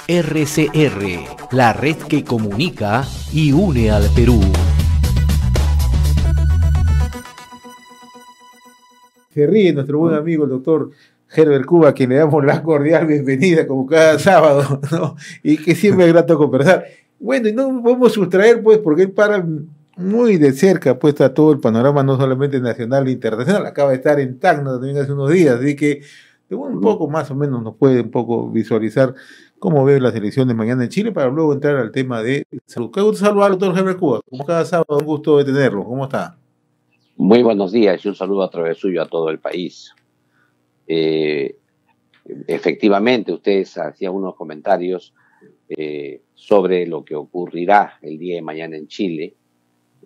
RCR, la red que comunica y une al Perú. Se ríe nuestro buen amigo el doctor Herbert Cuba, a quien le damos la cordial bienvenida como cada sábado, ¿no? Y que siempre es grato conversar. Bueno, y no podemos sustraer, pues, porque él para muy de cerca, pues, a todo el panorama, no solamente nacional e internacional. Acaba de estar en Tacna también hace unos días, así que un poco más o menos nos puede un poco visualizar cómo ve las elecciones mañana en Chile, para luego entrar al tema de salud. Qué gusto saludar al doctor Herbert Cuba, como cada sábado, un gusto de tenerlo. ¿Cómo está? Muy buenos días y un saludo a través suyo a todo el país. Efectivamente, ustedes hacían unos comentarios sobre lo que ocurrirá el día de mañana en Chile.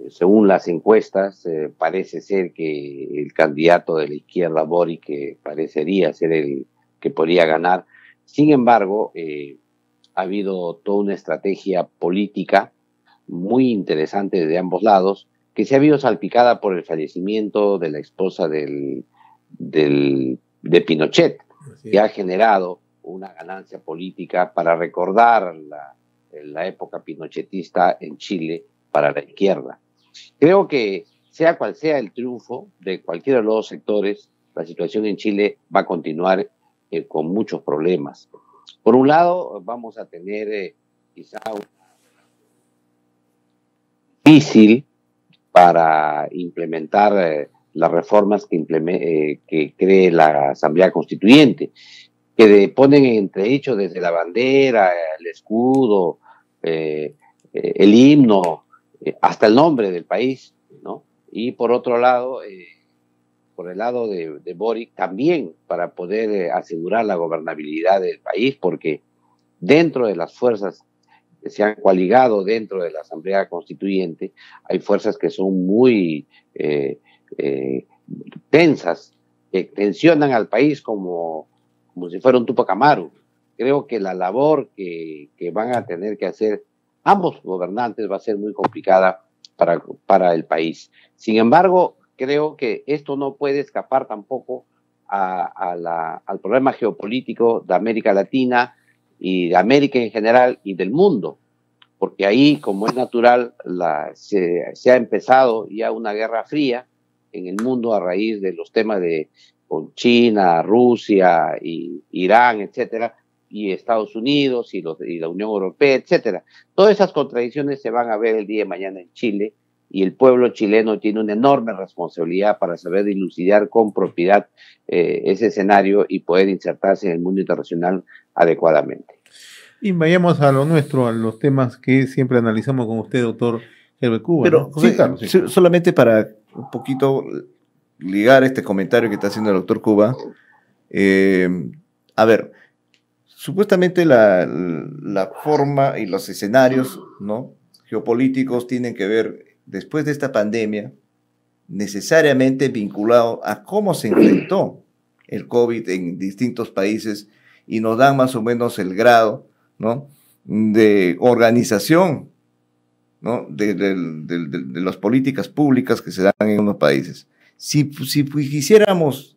Según las encuestas, parece ser que el candidato de la izquierda, Boric, que parecería ser el que podría ganar. Sin embargo, ha habido toda una estrategia política muy interesante de ambos lados, que se ha visto salpicada por el fallecimiento de la esposa de Pinochet, que ha generado una ganancia política para recordar la época pinochetista en Chile para la izquierda. Creo que sea cual sea el triunfo de cualquiera de los dos sectores, la situación en Chile va a continuar con muchos problemas. Por un lado, vamos a tener quizá un difícil para implementar las reformas que cree la Asamblea Constituyente, que ponen en entredicho desde la bandera, el escudo, el himno, hasta el nombre del país, ¿no? Y por otro lado, por el lado de Boric, también para poder asegurar la gobernabilidad del país, porque dentro de las fuerzas que se han coaligado dentro de la Asamblea Constituyente, hay fuerzas que son muy tensas, que tensionan al país como si fuera un Tupac Amaru. Creo que la labor que van a tener que hacer ambos gobernantes va a ser muy complicada para el país. Sin embargo, creo que esto no puede escapar tampoco al problema geopolítico de América Latina y de América en general y del mundo, porque ahí, como es natural, se ha empezado ya una guerra fría en el mundo a raíz de los temas con China, Rusia, y Irán, etcétera, y Estados Unidos y la Unión Europea, etcétera. Todas esas contradicciones se van a ver el día de mañana en Chile, y el pueblo chileno tiene una enorme responsabilidad para saber dilucidar con propiedad ese escenario y poder insertarse en el mundo internacional adecuadamente. Y vayamos a lo nuestro, a los temas que siempre analizamos con usted, doctor Herbert Cuba. Pero, ¿no? José, Sí, claro, sí. solamente para un poquito ligar este comentario que está haciendo el doctor Cuba. A ver, supuestamente la forma y los escenarios, ¿no?, geopolíticos tienen que ver, después de esta pandemia, necesariamente vinculado a cómo se enfrentó el COVID en distintos países, y nos dan más o menos el grado, ¿no?, de organización, ¿no?, de las políticas públicas que se dan en unos países. Si quisiéramos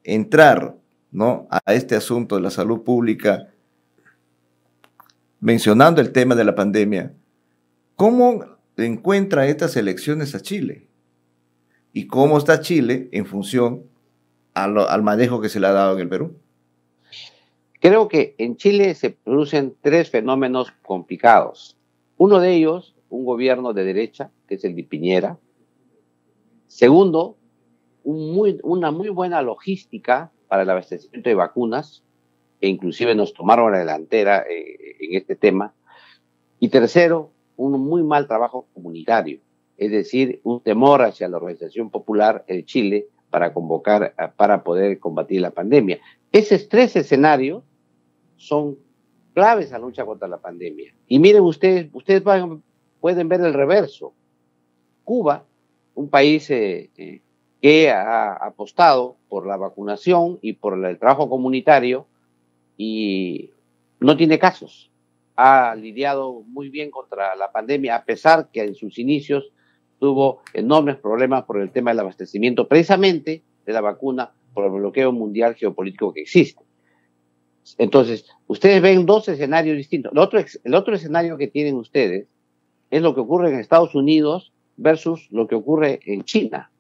entrar, ¿no?, a este asunto de la salud pública, mencionando el tema de la pandemia, ¿cómo encuentra estas elecciones a Chile? ¿Y cómo está Chile en función al manejo que se le ha dado en el Perú? Creo que en Chile se producen tres fenómenos complicados. Uno de ellos, un gobierno de derecha, que es el de Piñera. Segundo, una muy buena logística para el abastecimiento de vacunas, que inclusive nos tomaron la delantera en este tema. Y tercero, un muy mal trabajo comunitario, es decir, un temor hacia la organización popular en Chile para poder combatir la pandemia. Esos tres escenarios son claves a la lucha contra la pandemia. Y miren ustedes pueden ver el reverso. Cuba, un país que ha apostado por la vacunación y por el trabajo comunitario, y no tiene casos. Ha lidiado muy bien contra la pandemia, a pesar que en sus inicios tuvo enormes problemas por el tema del abastecimiento, precisamente de la vacuna, por el bloqueo mundial geopolítico que existe. Entonces, ustedes ven dos escenarios distintos. El otro escenario que tienen ustedes es lo que ocurre en Estados Unidos versus lo que ocurre en China.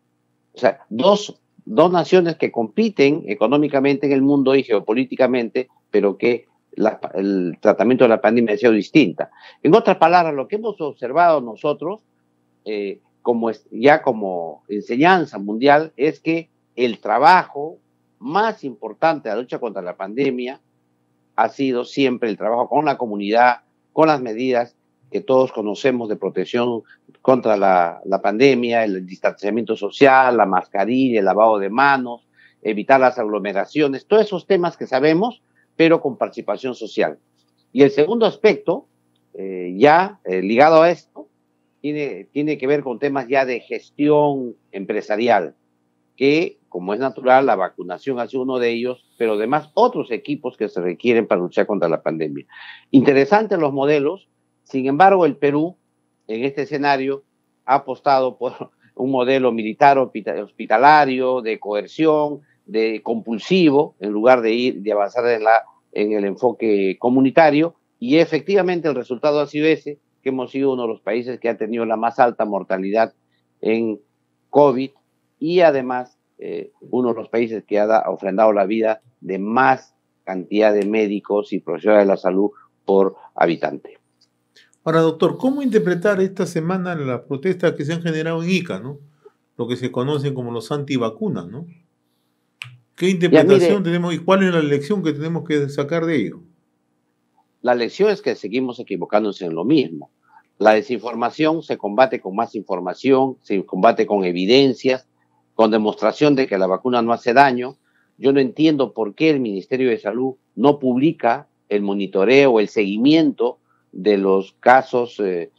O sea, dos naciones que compiten económicamente en el mundo y geopolíticamente, pero que el tratamiento de la pandemia ha sido distinta. En otras palabras, lo que hemos observado nosotros, como enseñanza mundial, es que el trabajo más importante de la lucha contra la pandemia ha sido siempre el trabajo con la comunidad, con las medidas que todos conocemos de protección contra la pandemia, el distanciamiento social, la mascarilla, el lavado de manos, evitar las aglomeraciones, todos esos temas que sabemos, pero con participación social. Y el segundo aspecto, ligado a esto, tiene que ver con temas ya de gestión empresarial, que, como es natural, la vacunación ha sido uno de ellos, pero además otros equipos que se requieren para luchar contra la pandemia. Interesantes los modelos. Sin embargo, el Perú, en este escenario, ha apostado por un modelo militar hospitalario, de coerción, de compulsivo, en lugar de avanzar en el enfoque comunitario, y efectivamente el resultado ha sido ese, que hemos sido uno de los países que ha tenido la más alta mortalidad en COVID, y además uno de los países que ha ofrendado la vida de más cantidad de médicos y profesionales de la salud por habitante. Ahora, doctor, ¿cómo interpretar esta semana las protestas que se han generado en Ica, ¿no? Lo que se conocen como los antivacunas, ¿no? ¿Qué interpretación tenemos y cuál es la lección que tenemos que sacar de ello? La lección es que seguimos equivocándonos en lo mismo. La desinformación se combate con más información, se combate con evidencias, con demostración de que la vacuna no hace daño. Yo no entiendo por qué el Ministerio de Salud no publica el monitoreo, el seguimiento de los casos, de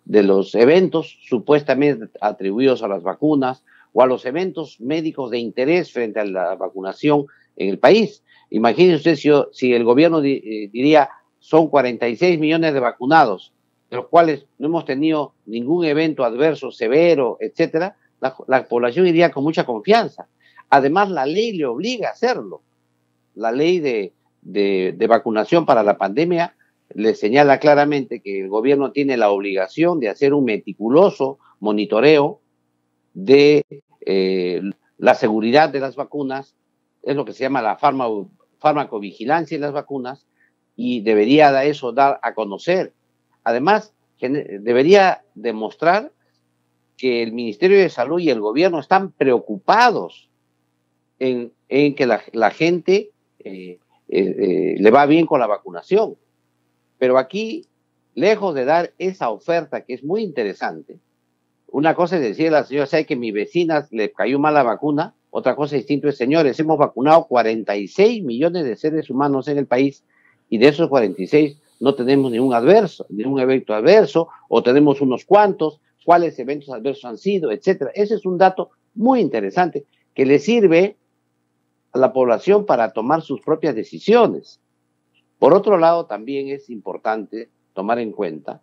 los eventos supuestamente atribuidos a las vacunas o a los eventos médicos de interés frente a la vacunación en el país. Imagínense usted si el gobierno diría son 46 millones de vacunados, de los cuales no hemos tenido ningún evento adverso severo, etcétera, la población iría con mucha confianza. Además, la ley le obliga a hacerlo. La ley de vacunación para la pandemia le señala claramente que el gobierno tiene la obligación de hacer un meticuloso monitoreo de la seguridad de las vacunas, es lo que se llama la farmacovigilancia en las vacunas, y debería dar a conocer. Además, debería demostrar que el Ministerio de Salud y el gobierno están preocupados en que la gente le va bien con la vacunación. Pero aquí, lejos de dar esa oferta que es muy interesante, una cosa es decirle a la señora, ¿sabe que a mi vecina le cayó mal la vacuna? Otra cosa distinta es, señores, hemos vacunado 46 millones de seres humanos en el país y de esos 46 no tenemos ningún evento adverso, o tenemos unos cuantos, cuáles eventos adversos han sido, etcétera. Ese es un dato muy interesante que le sirve a la población para tomar sus propias decisiones. Por otro lado, también es importante tomar en cuenta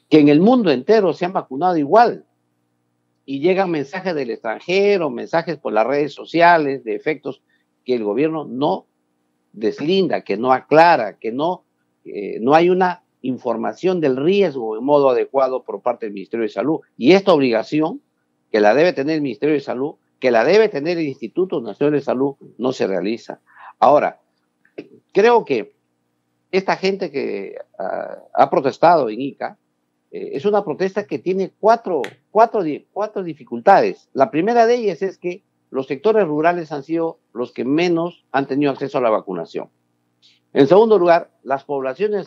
que en el mundo entero se han vacunado igual y llegan mensajes del extranjero, mensajes por las redes sociales de efectos que el gobierno no deslinda, que no aclara, que no hay una información del riesgo en modo adecuado por parte del Ministerio de Salud. Y esta obligación, que la debe tener el Ministerio de Salud, que la debe tener el Instituto Nacional de Salud, no se realiza. Ahora, creo que esta gente que ha protestado en Ica es una protesta que tiene cuatro dificultades. La primera de ellas es que los sectores rurales han sido los que menos han tenido acceso a la vacunación. En segundo lugar, las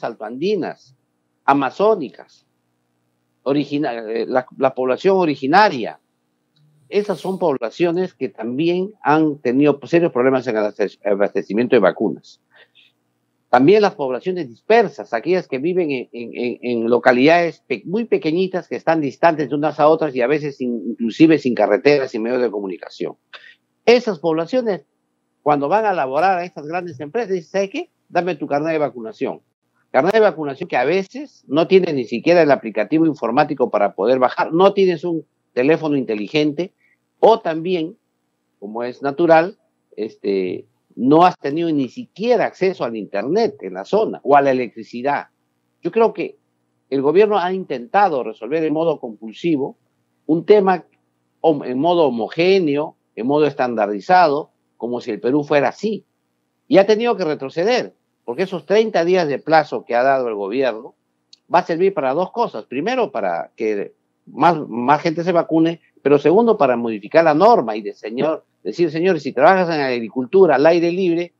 altoandinas, amazónicas, la población originaria, esas son poblaciones que también han tenido serios problemas en el abastecimiento de vacunas. También las poblaciones dispersas, aquellas que viven en localidades muy pequeñitas que están distantes de unas a otras y a veces inclusive sin carreteras y medios de comunicación. Esas poblaciones, cuando van a laborar a estas grandes empresas, dicen, ¿sabes qué? Dame tu carnet de vacunación. Carnet de vacunación que a veces no tienes ni siquiera el aplicativo informático para poder bajar, no tienes un teléfono inteligente, o también, como es natural, no has tenido ni siquiera acceso al internet en la zona o a la electricidad. Yo creo que el gobierno ha intentado resolver en modo compulsivo un tema en modo homogéneo, en modo estandarizado, como si el Perú fuera así. Y ha tenido que retroceder, porque esos 30 días de plazo que ha dado el gobierno va a servir para dos cosas. Primero, para que más gente se vacune, pero segundo, para modificar la norma y decir, señores, si trabajas en agricultura al aire libre,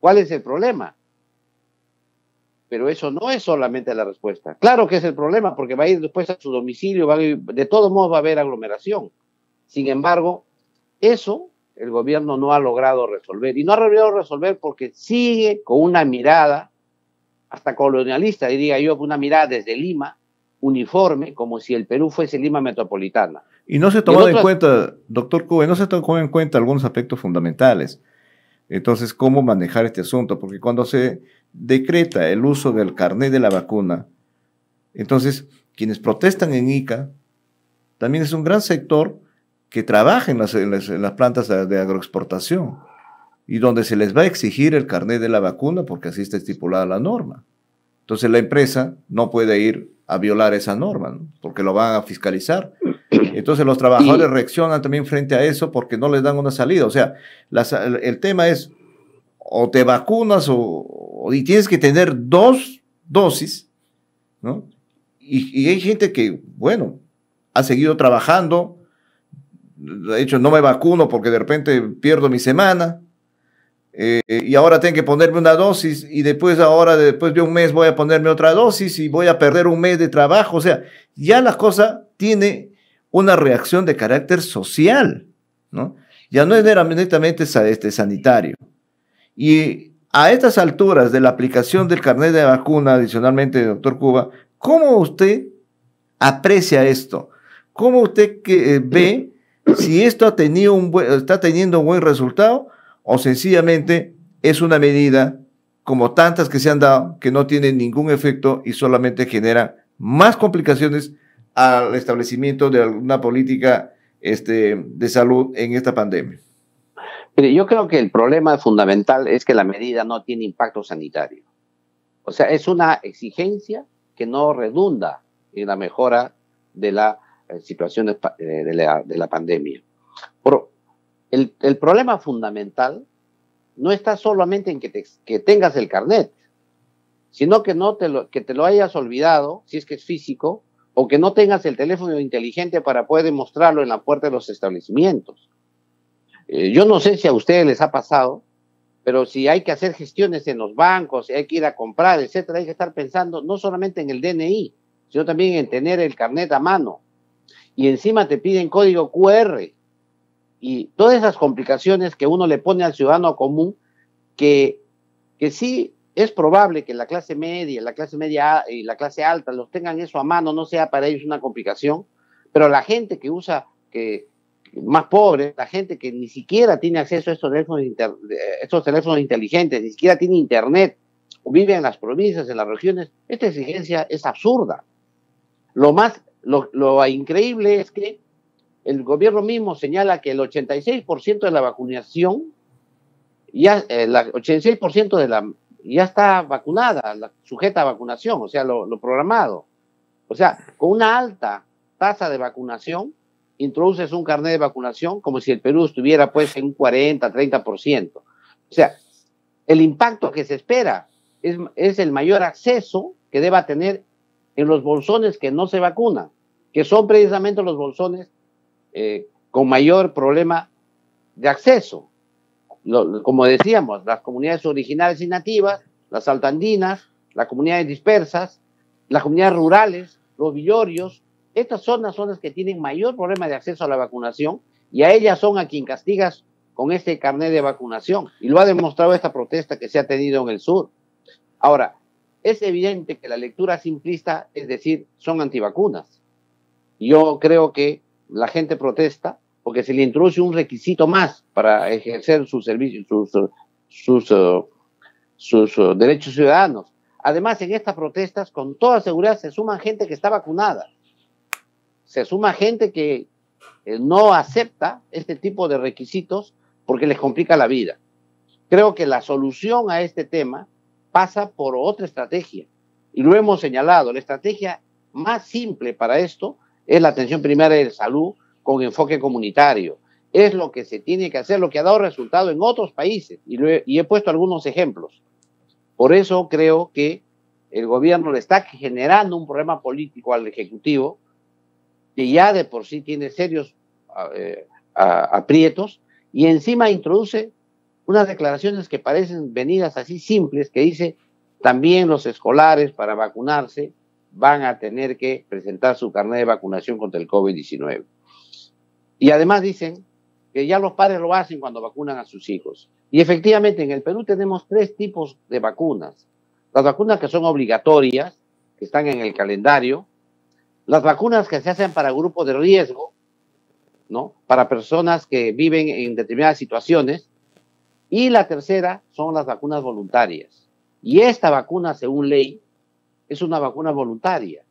¿cuál es el problema? Pero eso no es solamente la respuesta. Claro que es el problema, porque va a ir después a su domicilio, de todos modos va a haber aglomeración. Sin embargo, eso el gobierno no ha logrado resolver. Y no ha logrado resolver porque sigue con una mirada, hasta colonialista, diría yo, una mirada desde Lima, uniforme, como si el Perú fuese Lima metropolitana. Y no se tomó en cuenta, doctor Cube, no se tomó en cuenta algunos aspectos fundamentales. Entonces, ¿cómo manejar este asunto? Porque cuando se decreta el uso del carnet de la vacuna, entonces, quienes protestan en Ica, también es un gran sector que trabaja en las plantas de agroexportación y donde se les va a exigir el carnet de la vacuna porque así está estipulada la norma. Entonces, la empresa no puede ir a violar esa norma, ¿no? Porque lo van a fiscalizar. Entonces los trabajadores reaccionan también frente a eso porque no les dan una salida. O sea, el tema es o te vacunas y tienes que tener 2 dosis, ¿no? Y hay gente que, bueno, ha seguido trabajando, de hecho no me vacuno porque de repente pierdo mi semana, y ahora tengo que ponerme una dosis y después de un mes voy a ponerme otra dosis y voy a perder un mes de trabajo. O sea, ya la cosa tiene una reacción de carácter social, ¿no? Ya no es netamente sanitario. Y a estas alturas de la aplicación del carnet de vacuna, adicionalmente, doctor Cuba, ¿cómo usted aprecia esto? ¿Cómo usted ve si esto está teniendo un buen resultado o sencillamente es una medida como tantas que se han dado que no tienen ningún efecto y solamente genera más complicaciones al establecimiento de alguna política de salud en esta pandemia? Mire, yo creo que el problema fundamental es que la medida no tiene impacto sanitario. O sea, es una exigencia que no redunda en la mejora de la situación de la pandemia. Pero el problema fundamental no está solamente en que tengas el carnet, sino que te lo hayas olvidado, si es que es físico, o que no tengas el teléfono inteligente para poder mostrarlo en la puerta de los establecimientos. Yo no sé si a ustedes les ha pasado, pero si hay que hacer gestiones en los bancos, si hay que ir a comprar, etcétera, hay que estar pensando no solamente en el DNI, sino también en tener el carnet a mano. Y encima te piden código QR. Y todas esas complicaciones que uno le pone al ciudadano común, que sí es probable que la clase media y la clase alta los tengan eso a mano, no sea para ellos una complicación, pero la gente que usa, más pobre, la gente que ni siquiera tiene acceso a estos teléfonos inteligentes, ni siquiera tiene internet, o vive en las provincias, en las regiones, esta exigencia es absurda. Lo increíble es que el gobierno mismo señala que el 86% de la vacunación, el 86% ya está vacunada, sujeta a vacunación, o sea, lo programado. O sea, con una alta tasa de vacunación, introduces un carnet de vacunación como si el Perú estuviera pues en un 40, 30%. O sea, el impacto que se espera es el mayor acceso que deba tener en los bolsones que no se vacunan, que son precisamente los bolsones con mayor problema de acceso. Como decíamos, las comunidades originales y nativas, las altandinas, las comunidades dispersas, las comunidades rurales, los villorrios, estas son las zonas que tienen mayor problema de acceso a la vacunación y a ellas son a quien castigas con este carnet de vacunación. Y lo ha demostrado esta protesta que se ha tenido en el sur. Ahora, es evidente que la lectura simplista es decir, son antivacunas. Yo creo que la gente protesta porque se le introduce un requisito más para ejercer sus servicios, sus derechos ciudadanos. Además, en estas protestas, con toda seguridad, se suman gente que está vacunada. Se suma gente que no acepta este tipo de requisitos porque les complica la vida. Creo que la solución a este tema pasa por otra estrategia. Y lo hemos señalado, la estrategia más simple para esto es la atención primaria de salud con enfoque comunitario. Es lo que se tiene que hacer, lo que ha dado resultado en otros países. Y he puesto algunos ejemplos. Por eso creo que el gobierno le está generando un problema político al Ejecutivo, que ya de por sí tiene serios aprietos, y encima introduce unas declaraciones que parecen venidas así simples, que dice también los escolares para vacunarse van a tener que presentar su carnet de vacunación contra el COVID-19. Y además dicen que ya los padres lo hacen cuando vacunan a sus hijos. Y efectivamente en el Perú tenemos 3 tipos de vacunas. Las vacunas que son obligatorias, que están en el calendario, las vacunas que se hacen para grupos de riesgo, ¿no? Para personas que viven en determinadas situaciones, y la tercera son las vacunas voluntarias. Y esta vacuna, según ley, es una vacuna voluntaria.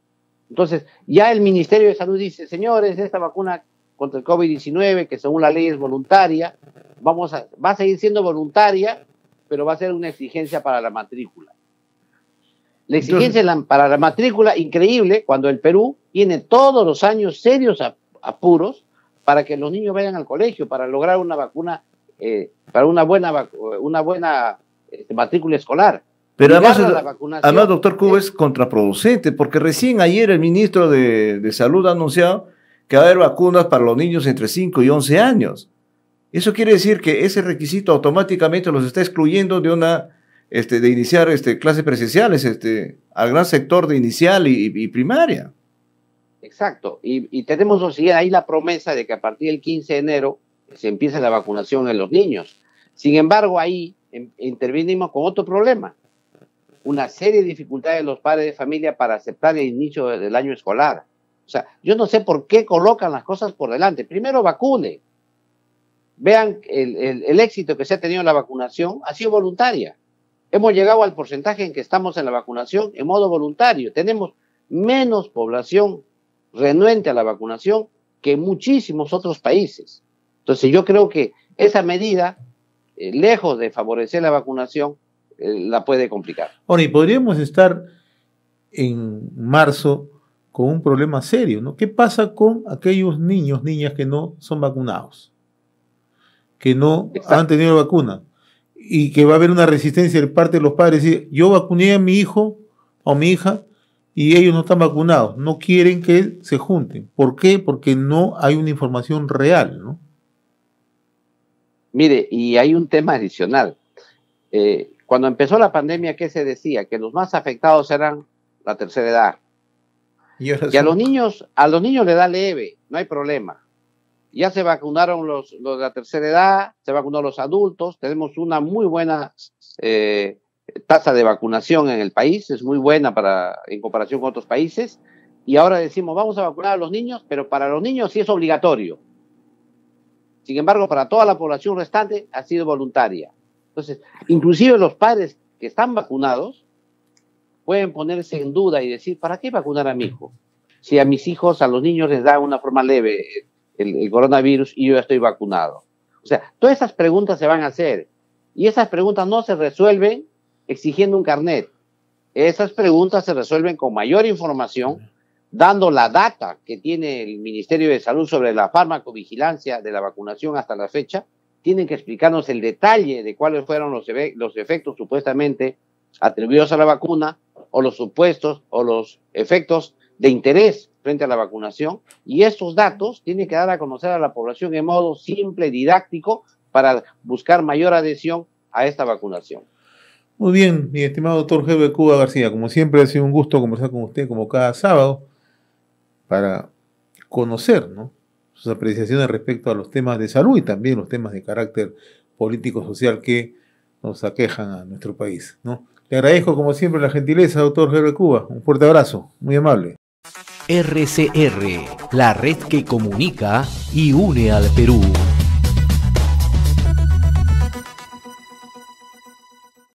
Entonces, ya el Ministerio de Salud dice, señores, esta vacuna contra el COVID-19, que según la ley es voluntaria, va a seguir siendo voluntaria, pero va a ser una exigencia para la matrícula. La exigencia para la matrícula, increíble, cuando el Perú tiene todos los años serios apuros para que los niños vayan al colegio, para lograr una vacuna, para una buena matrícula escolar. Pero además, doctor Cuba, es contraproducente, porque recién ayer el ministro de Salud ha anunciado que va a haber vacunas para los niños entre 5 y 11 años. Eso quiere decir que ese requisito automáticamente los está excluyendo de iniciar clases presenciales al gran sector de inicial y primaria. Exacto, y tenemos ahí la promesa de que a partir del 15 de enero se empiece la vacunación en los niños. Sin embargo, ahí intervinimos con otro problema, una serie de dificultades de los padres de familia para aceptar el inicio del año escolar. O sea, yo no sé por qué colocan las cosas por delante. Primero vacune. Vean el éxito que se ha tenido en la vacunación, ha sido voluntaria. Hemos llegado al porcentaje en que estamos en la vacunación en modo voluntario. Tenemos menos población renuente a la vacunación que en muchísimos otros países. Entonces yo creo que esa medida, lejos de favorecer la vacunación, la puede complicar. Ahora, y podríamos estar en marzo con un problema serio, ¿no? ¿Qué pasa con aquellos niños, niñas que no son vacunados? Que no han tenido la vacuna y que va a haber una resistencia de parte de los padres. Decir, yo vacuné a mi hijo o a mi hija y ellos no están vacunados, no quieren que se junten. ¿Por qué? Porque no hay una información real, ¿no? Mire, y hay un tema adicional. Cuando empezó la pandemia, ¿qué se decía? Que los más afectados eran la tercera edad. Que a los niños le da leve, no hay problema. Ya se vacunaron los de la tercera edad, se vacunaron los adultos, tenemos una muy buena tasa de vacunación en el país, es muy buena en comparación con otros países, y ahora decimos, vamos a vacunar a los niños, pero para los niños sí es obligatorio. Sin embargo, para toda la población restante ha sido voluntaria. Entonces, inclusive los padres que están vacunados pueden ponerse en duda y decir, ¿para qué vacunar a mi hijo? Si a mis hijos, a los niños les da una forma leve el coronavirus y yo ya estoy vacunado. O sea, todas esas preguntas se van a hacer y esas preguntas no se resuelven exigiendo un carnet. Esas preguntas se resuelven con mayor información, dando la data que tiene el Ministerio de Salud sobre la farmacovigilancia de la vacunación hasta la fecha. Tienen que explicarnos el detalle de cuáles fueron los efectos supuestamente atribuidos a la vacuna o los supuestos o los efectos de interés frente a la vacunación, y estos datos tienen que dar a conocer a la población en modo simple, didáctico, para buscar mayor adhesión a esta vacunación. Muy bien, mi estimado doctor Herbert Cuba García, como siempre ha sido un gusto conversar con usted como cada sábado para conocer, ¿no?, sus apreciaciones respecto a los temas de salud y también los temas de carácter político-social que nos aquejan a nuestro país, ¿no? Le agradezco como siempre la gentileza, doctor Herbert Cuba. Un fuerte abrazo, muy amable. RCR, la red que comunica y une al Perú.